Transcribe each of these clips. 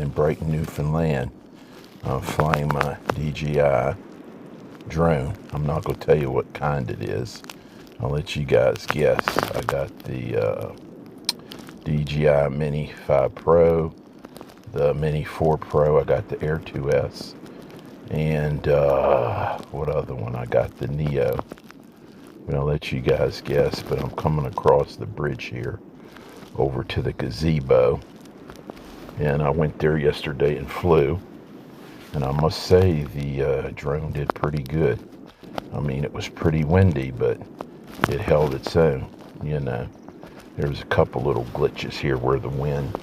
in Brighton, Newfoundland. I'm flying my DJI drone. I'm not going to tell you what kind it is. I'll let you guys guess. I got the DJI Mini 5 Pro, the Mini 4 Pro. I got the Air 2S. And what other one? I got the Neo. I'm going to let you guys guess, but I'm coming across the bridge here over to the gazebo. And I went there yesterday and flew. And I must say the drone did pretty good. I mean, it was pretty windy, but it held its own, you know. There was a couple little glitches here where the wind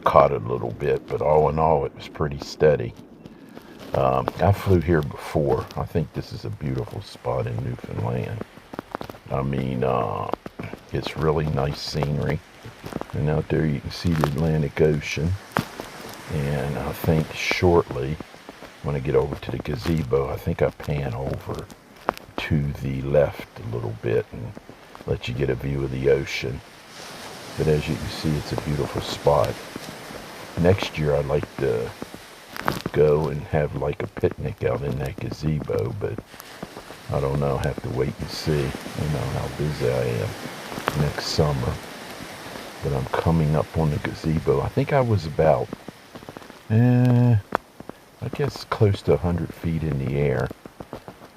caught it a little bit, but all in all, it was pretty steady. I flew here before. I think this is a beautiful spot in Newfoundland. I mean, it's really nice scenery. And out there you can see the Atlantic Ocean. And I think shortly, when I get over to the gazebo, I think I pan over to the left a little bit and let you get a view of the ocean. But as you can see, it's a beautiful spot. Next year I'd like to go and have like a picnic out in that gazebo, but I don't know, have to wait and see, you know, how busy I am next summer. But I'm coming up on the gazebo. I think I was about, I guess close to 100 feet in the air.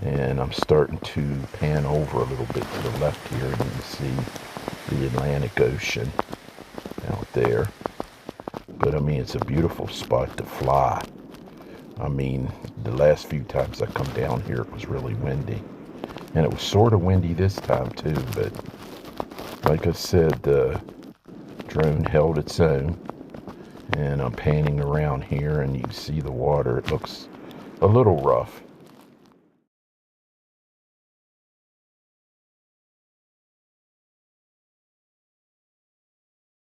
And I'm starting to pan over a little bit to the left here, and you can see the Atlantic Ocean out there. But I mean, it's a beautiful spot to fly. I mean, the last few times I come down here, it was really windy. And it was sort of windy this time too, but like I said, the drone held its own. And I'm panning around here, and you can see the water. It looks a little rough.